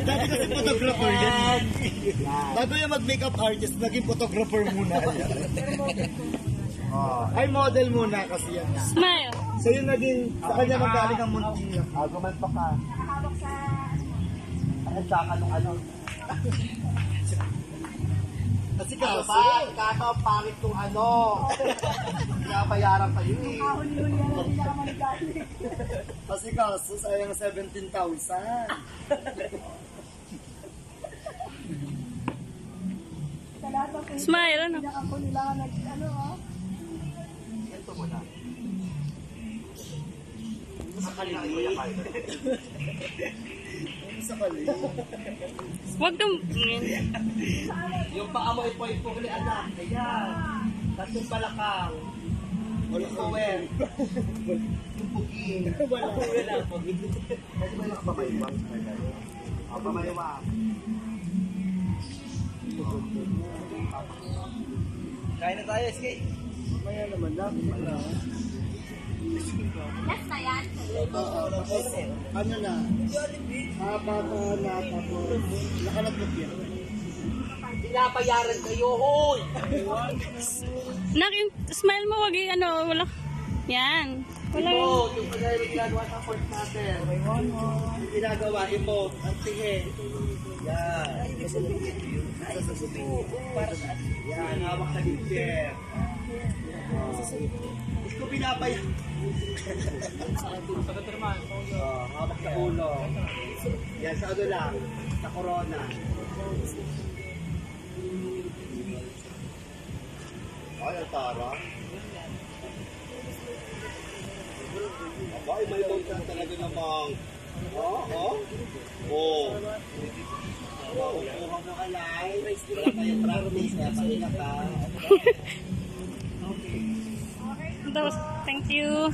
Dati kasi photographer yan. Bago yung mag-makeup artist, naging photographer muna yan. Ay, model muna kasi yan. Smile. So yung naging, sa kanya magaling ang munting lang. Gumanto ka. Nakahawak sa... Ay, tsaka nung ano. Kasi kaso. Kaso ang pangit kong ano. Pinabayaran pa yun eh. Huli-huli yan ang pinakamanigay. Kasi kaso, sayang 17,000. Sa lahat ng page, Smile, ano? ako nila ano Ito mo na. Sa kaligay. Sa kaligay. Huwag kang... Yung paa mo ipo-ipo ulit anak. Ayan. Tapos yung balakang. Yung power. Yung buging. Wala. Kasi may mga pamaywang. Pamaywang. Kain na tayo, SK. Kaya naman lang. Last na yan. Ano na? Bata na tapos nakalagot yan. Pinabayaran kayo, hoy! Nak, yung smile mo, wag yung ano, wala. Yan. Wala yung... Ito, yung pagkain yung ginagawa sa port natin. Yung ginagawa, ito, ang tingin. Yan. Yan, hawak sa liver. Ito pinabayaran. Hawak sa ulo. Yan, sa ano lang. Sa corona. Ay, ang tara. Ay, may bangka talaga namang. Maupuhan na kalay. Wala tayong practice. Kaya pahinga ka. Thank you.